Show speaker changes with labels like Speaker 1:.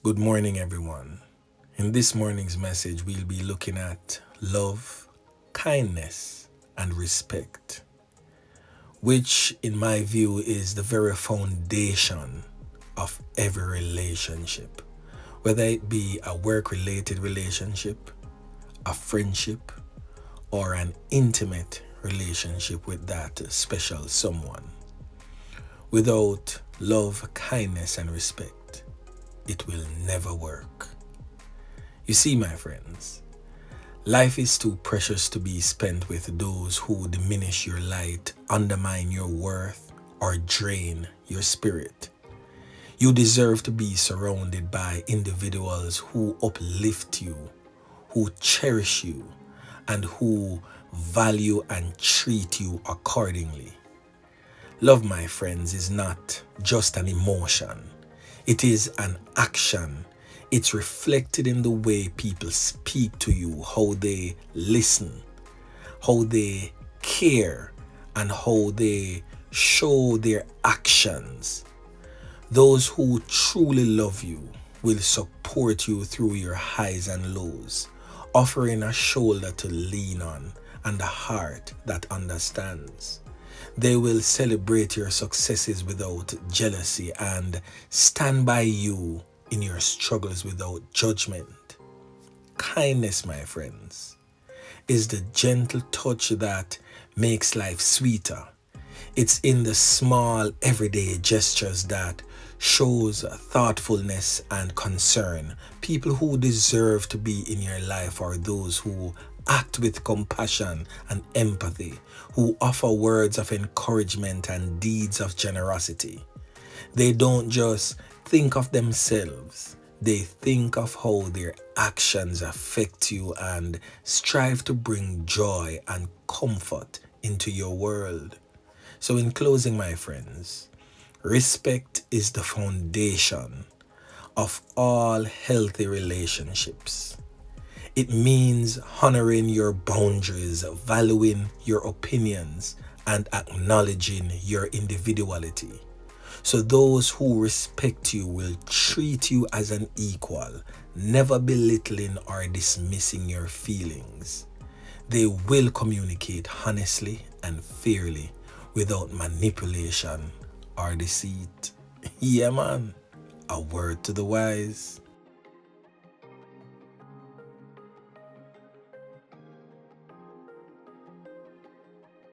Speaker 1: Good morning, everyone. In this morning's message, we'll be looking at love, kindness, and respect, which, in my view, is the very foundation of every relationship, whether it be a work related relationship, a friendship, or an intimate relationship with that special someone. Without love, kindness, and respect, it will never work. You see, my friends, life is too precious to be spent with those who diminish your light, undermine your worth, or drain your spirit. You deserve to be surrounded by individuals who uplift you, who cherish you, and who value and treat you accordingly. Love, my friends, is not just an emotion, it is an action. It's reflected in the way people speak to you, how they listen, how they care, and how they show their actions. Those who truly love you will support you through your highs and lows, offering a shoulder to lean on and a heart that understands. They will celebrate your successes without jealousy and stand by you in your struggles without judgment. Kindness, my friends, is the gentle touch that makes life sweeter. It's in the small everyday gestures that shows thoughtfulness and concern. People who deserve to be in your life are those who act with compassion and empathy, who offer words of encouragement and deeds of generosity. They don't just think of themselves, they think of how their actions affect you and strive to bring joy and comfort into your world. So, in closing, my friends, respect is the foundation of all healthy relationships. It means honoring your boundaries, valuing your opinions, and acknowledging your individuality. So, those who respect you will treat you as an equal, never belittling or dismissing your feelings. They will communicate honestly and fairly without manipulation or deceit. Yeah, man. A word to the wise.